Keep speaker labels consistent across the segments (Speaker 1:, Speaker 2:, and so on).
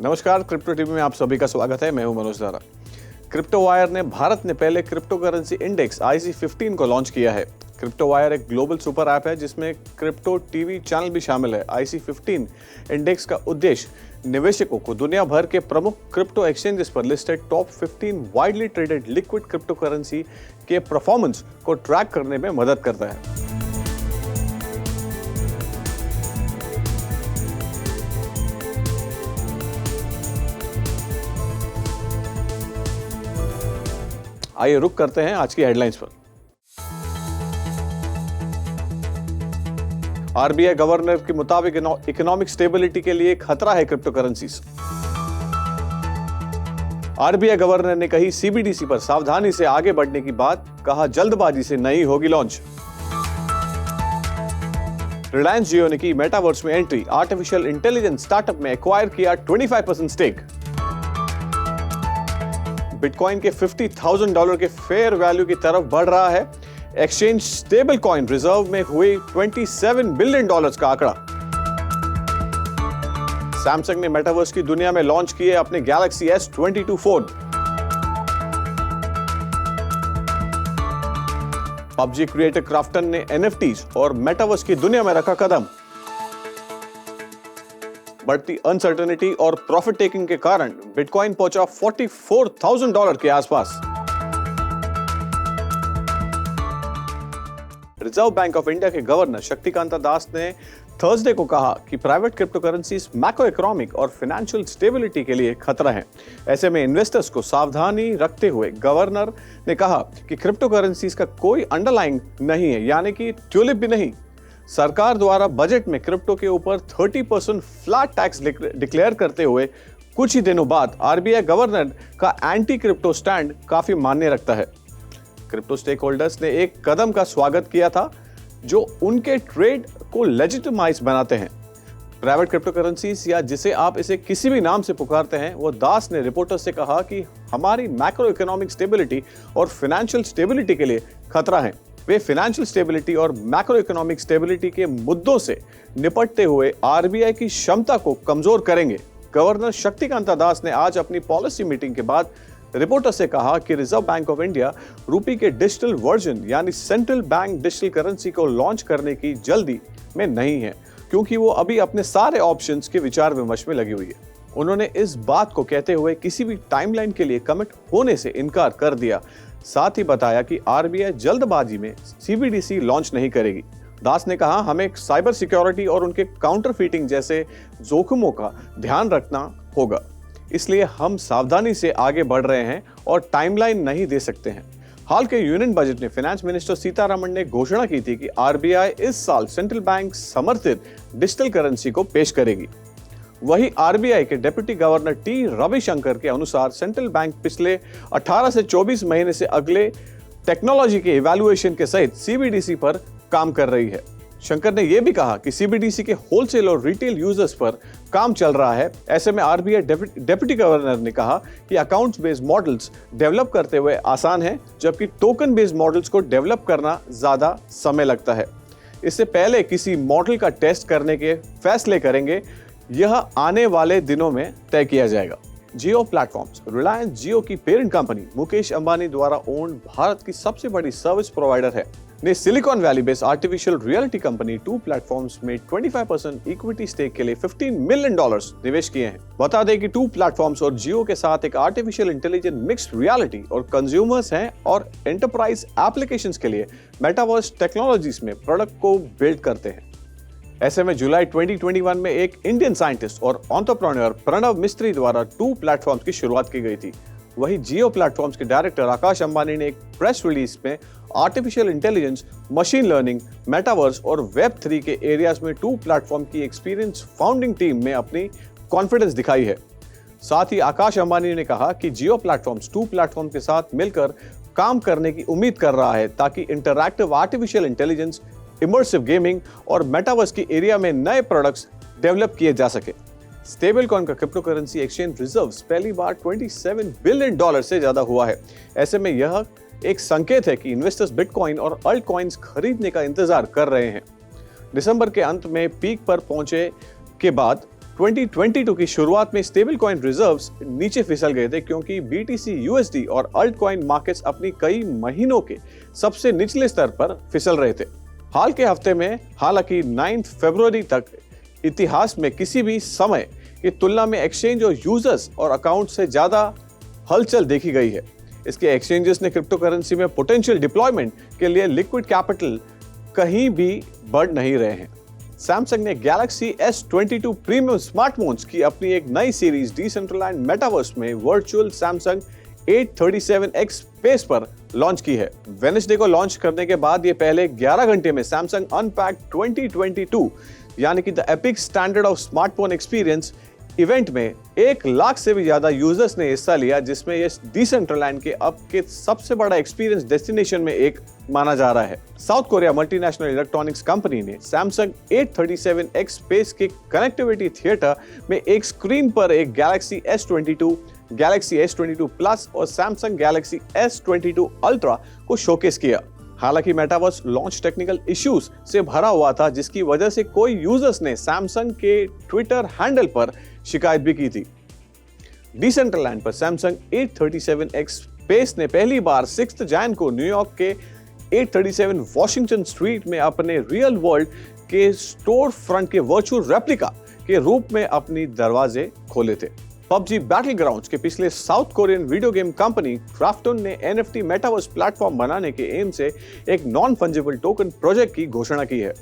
Speaker 1: नमस्कार, crypto TV में आप सभी का स्वागत है। मैं हूं मनोज दारा। क्रिप्टो वायर ने भारत में पहले क्रिप्टो करेंसी इंडेक्स IC15 को लॉन्च किया है। क्रिप्टो वायर एक ग्लोबल सुपर ऐप है जिसमें क्रिप्टो टीवी चैनल भी शामिल है। IC15 इंडेक्स का उद्देश्य निवेशकों को दुनिया भर के प्रमुख क्रिप्टो एक्सचेंजेस पर listed top 15 widely traded liquid crypto currency के परफॉर्मेंस को ट्रैक करने में मदद करता है। आइए रुक करते हैं आज की हेडलाइंस पर। आरबीआई गवर्नर के मुताबिक इकोनॉमिक स्टेबिलिटी के लिए खतरा है क्रिप्टो करेंसीज। आरबीआई गवर्नर ने कही सीबीडीसी पर सावधानी से आगे बढ़ने की बात, कहा जल्दबाजी से नहीं होगी लॉन्च। रिलायंस जियो ने की मेटावर्स में एंट्री, आर्टिफिशियल इंटेलिजेंस स्टार्टअप में एक्वायर किया 25% स्टेक। बिटकॉइन के $50,000 के फेयर वैल्यू की तरफ बढ़ रहा है। एक्सचेंज स्टेबल कॉइन रिजर्व में हुए $27 बिलियन का आंकड़ा। सैमसंग ने मेटावर्स की दुनिया में लॉन्च किए अपने Galaxy S22 phone. PUBG creator Krafton ने NFTs और मेटावर्स की दुनिया में रखा कदम। बढ़ती अनसर्टेनिटी और प्रॉफिट टेकिंग के कारण बिटकॉइन पहुंचा $44,000 के आसपास। रिजर्व बैंक ऑफ इंडिया के गवर्नर शक्तिकांता दास ने थर्सडे को कहा कि private crypto currencies macro economic और फाइनेंशियल स्टेबिलिटी के लिए खतरा है। ऐसे में इन्वेस्टर्स को सावधानी रखते हुए गवर्नर ने कहा कि क्रिप्टो करेंसीज का कोई अंडरलाइंग नहीं है, यानी कि ट्यूलिप भी नहीं। सरकार द्वारा बजट में क्रिप्टो के ऊपर 30% फ्लैट टैक्स डिक्लेयर करते हुए कुछ ही दिनों बाद आरबीआई गवर्नर का एंटी क्रिप्टो स्टैंड काफी मान्य रखता है। क्रिप्टो स्टेक होल्डर्स ने एक कदम का स्वागत किया था जो उनके ट्रेड को लेजिटिमाइज बनाते हैं। प्राइवेट क्रिप्टो करेंसीज या जिसे आप इसे किसी भी नाम से पुकारते हैं, वो दास ने रिपोर्टर्स से कहा कि हमारी मैक्रो इकोनॉमिक स्टेबिलिटी और फाइनेंशियल स्टेबिलिटी के लिए खतरा है। वे फाइनेंशियल स्टेबिलिटी और मैक्रो इकोनॉमिक स्टेबिलिटी के मुद्दों से निपटते हुए आरबीआई की क्षमता को कमजोर करेंगे। गवर्नर शक्तिकांता दास ने आज अपनी पॉलिसी मीटिंग के बाद रिपोर्टर से कहा कि रिजर्व बैंक ऑफ इंडिया रूपी के डिजिटल वर्जन यानी सेंट्रल बैंक डिजिटल करेंसी को लॉन्च करने की जल्दी में नहीं है, क्योंकि वो अभी अपने सारे ऑप्शंस के विचार विमर्श में लगी हुई है। उन्होंने इस बात को कहते हुए किसी भी टाइमलाइन के लिए कमिट होने से इनकार कर दिया। साथ ही बताया कि आरबीआई जल्दबाजी में सीबीडीसी लॉन्च नहीं करेगी। दास ने कहा, हमें साइबर सिक्योरिटी और उनके काउंटरफीटिंग जैसे जोखिमों का ध्यान रखना होगा, इसलिए हम सावधानी से आगे बढ़ रहे हैं और टाइमलाइन नहीं दे सकते हैं। हाल के यूनियन बजट में फाइनेंस मिनिस्टर सीतारमण ने घोषणा की थी कि आरबीआई इस साल सेंट्रल बैंक समर्थित डिजिटल करेंसी को पेश करेगी। वही आरबीआई के डिप्टी गवर्नर टी रविशंकर के अनुसार सेंट्रल बैंक पिछले 18 से 24 महीने से अगले टेक्नोलॉजी के इवैल्यूएशन के सहित सीबीडीसी पर काम कर रही है। शंकर ने यह भी कहा कि सीबीडीसी के होलसेल और रिटेल यूजर्स पर काम चल रहा है। ऐसे में आरबीआई डिप्टी गवर्नर ने कहा कि अकाउंट्स बेस्ड मॉडल्स डेवलप करते हुए आसान है, जबकि टोकन बेस्ड मॉडल्स को डेवलप करना ज्यादा समय लगता है। इससे पहले किसी मॉडल का टेस्ट करने के फैसले करेंगे, यह आने वाले दिनों में तय किया जाएगा। जियो प्लेटफॉर्म्स रिलायंस जियो की पेरेंट कंपनी मुकेश अंबानी द्वारा ओन्ड भारत की सबसे बड़ी सर्विस प्रोवाइडर है, ने Silicon Valley based artificial reality company Two Platforms में 25% इक्विटी स्टेक के लिए $15 मिलियन निवेश किए हैं। बता दें कि टू प्लेटफॉर्म्स और जियो के साथ एक आर्टिफिशियल इंटेलिजेंस मिक्स्ड रियलिटी और कंज्यूमर्स हैं और एंटरप्राइज एप्लीकेशंस के लिए मेटावर्स टेक्नोलॉजीज में प्रोडक्ट को बिल्ड करते हैं। ऐसे में जुलाई 2021 में एक इंडियन साइंटिस्ट और एंटरप्रेन्योर प्रणव मिस्त्री द्वारा टू प्लेटफॉर्म्स की शुरुआत की गई थी। वही जियो प्लेटफॉर्म्स के डायरेक्टर आकाश अंबानी ने एक प्रेस रिलीज में artificial intelligence, machine learning, metaverse और वेब 3 के एरियाज में टू प्लेटफॉर्म की एक्सपीरियंस फाउंडिंग टीम में अपनी कॉन्फिडेंस दिखाई है। साथ ही आकाश अंबानी ने कहा कि जियो प्लेटफॉर्म्स टू प्लेटफॉर्म के साथ मिलकर काम करने की उम्मीद कर रहा है ताकि interactive artificial intelligence, immersive gaming और मेटावर्स की एरिया में नए प्रोडक्ट्स डेवलप किए जा सके। स्टेबल कॉइन का क्रिप्टो करेंसी एक्सचेंज रिजर्व्स पहली बार $27 बिलियन से ज्यादा हुआ है। ऐसे में यह एक संकेत है कि इन्वेस्टर्स बिटकॉइन और अल्ट कॉइन्स खरीदने का इंतजार कर रहे हैं। दिसंबर के अंत में पीक पर पहुंचे के बाद 2022 की शुरुआत में स्टेबल कॉइन रिजर्व्स नीचे फिसल गए थे क्योंकि BTC USD और अल्ट कॉइन मार्केट्स अपनी कई महीनों के सबसे निचले स्तर पर फिसल रहे थे। हाल के हफ्ते में हालांकि 9 फरवरी तक इतिहास में किसी भी समय की तुलना में एक्सचेंज और यूजर्स और अकाउंट से ज्यादा हलचल देखी गई है। इसके एक्सचेंजेस ने क्रिप्टो करेंसी में पोटेंशियल डिप्लॉयमेंट के लिए लिक्विड कैपिटल कहीं भी बढ़ नहीं रहे हैं। सैमसंग ने गैलेक्सी S22 प्रीमियम स्मार्टफोन्स की अपनी एक नई सीरीज डिसेंट्रलाइज्ड मेटावर्स में वर्चुअल सैमसंग 837X स्पेस पर लॉन्च की है। वेडनेसडे को लॉन्च करने के बाद ये पहले 11 घंटे में सैमसंग अनपैक्ड 2022 यानी कि the epic standard of smartphone experience event में 1 लाख से भी ज्यादा यूजर्स ने हिस्सा लिया, जिसमें यह डिसेंट्रलैंड के अब के सबसे बड़ा एक्सपीरियंस डेस्टिनेशन में एक माना जा रहा है। South Korea multinational electronics company ने सैमसंग 837X स्पेस के कनेक्टिविटी थिएटर में एक स्क्रीन पर एक Galaxy S22, Galaxy S22 plus और सैमसंग गैलेक्सी S22 अल्ट्रा को शोकेस किया। हालांकि मेटावर्स लॉन्च टेक्निकल इश्यूज से भरा हुआ था, जिसकी वजह से कोई यूजर्स ने सैमसंग के ट्विटर हैंडल पर शिकायत भी की थी। डिसेंट्रलैंड पर सैमसंग 837X स्पेस ने पहली बार 6 जनवरी को न्यूयॉर्क के 837 वॉशिंगटन स्ट्रीट में अपने रियल वर्ल्ड के स्टोर फ्रंट के वर्चुअल रेप्लिका के रूप में अपनी दरवाजे खोले थे। PUBG बैटलग्राउंड्स के पिछले South Korean video game company Krafton ने NFT मेटावर्स प्लेटफॉर्म बनाने के एम से एक नॉन फंजिबल टोकन प्रोजेक्ट की घोषणा की है।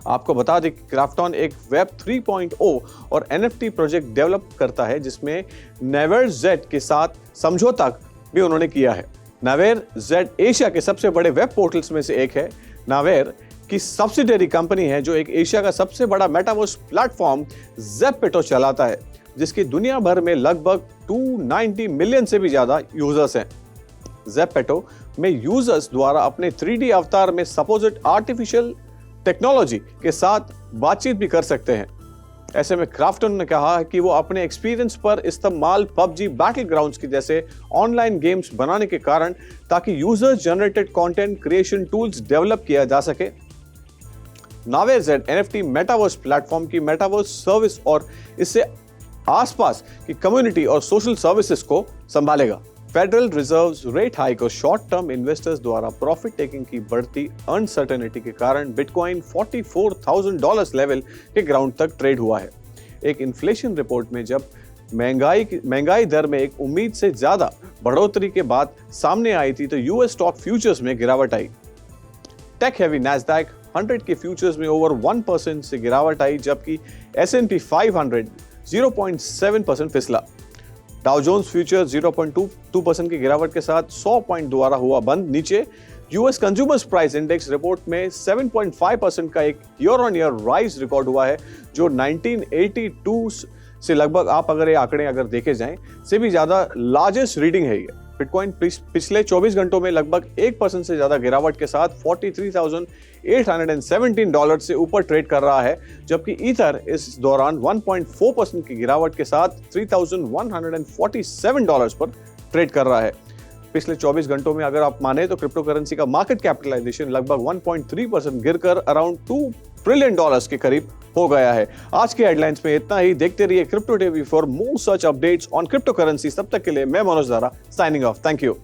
Speaker 1: आपको बता दें कि क्राफ्टन एक वेब 3.0 और NFT प्रोजेक्ट डेवलप करता है, जिसमें नेवर जेड के साथ समझौता भी उन्होंने किया है। नावेर जेड एशिया के सबसे बड़े वेब पोर्टल्स में से एक है। नावेर की सब्सिडियरी कंपनी है जो एक एशिया का सबसे बड़ा मेटावर्स प्लेटफॉर्म ज़ेपेटो चलाता है, जिसकी दुनिया भर में लगभग 290 मिलियन से भी ज्यादा यूजर्स हैं। ज़ेपेटो में यूजर्स द्वारा अपने 3D अवतार में सपोजिट आर्टिफिशियल टेक्नोलॉजी के साथ बातचीत भी कर सकते हैं। ऐसे में क्राफ्टन ने कहा कि वो अपने एक्सपीरियंस पर इस्तेमाल PUBG बैटलग्राउंड्स की जैसे ऑनलाइन गेम्स बनाने के कारण ताकि user generated content creation tools develop किया जा सके। नावेर जेड NFT मेटावर्स प्लेटफॉर्म की मेटावर्स सर्विस और इससे आसपास की कम्युनिटी और सोशल सर्विसेज को संभालेगा। फेडरल रिजर्व रेट हाइक और शॉर्ट टर्म इन्वेस्टर्स द्वारा प्रॉफिट टेकिंग की बढ़ती अनसर्टेनिटी के कारण बिटकॉइन $44,000 लेवल के ग्राउंड तक ट्रेड हुआ है। एक इन्फ्लेशन रिपोर्ट में जब महंगाई दर में एक उम्मीद से ज्यादा बढ़ोतरी के बाद सामने आई थी तो यूएस स्टॉक फ्यूचर्स में गिरावट आई। टेक हैवी नैस्डैक 100 के फ्यूचर्स में ओवर 1% से गिरावट आई, जबकि S&P 500 0.7% फिसला। डाउ जोन्स फ्यूचर 0.22% की गिरावट के साथ 100 पॉइंट द्वारा हुआ बंद नीचे। US consumers price index report में 7.5% का एक year on year rise record हुआ है, जो 1982 से लगभग आप अगर ये आंकड़े अगर देखे जाएं से भी ज्यादा लार्जेस्ट रीडिंग है ये। बिटकॉइन पिछले 24 घंटों में लगभग 1% से ज्यादा गिरावट के साथ $43,817 से ऊपर ट्रेड कर रहा है, जबकि ईथर इस दौरान 1.4% की गिरावट के साथ $3,147 पर ट्रेड कर रहा है। पिछले 24 घंटों में अगर आप माने तो क्रिप्टो करेंसी का मार्केट कैपिटलाइजेशन लगभग 1.3% गिरकर अराउंड $2 ट्रिलियन के करीब हो गया है। आज के हेडलाइंस में इतना ही। देखते रहिए crypto TV for more such updates on crypto currency. तब तक के लिए मैं Manoj Dara signing off. Thank you.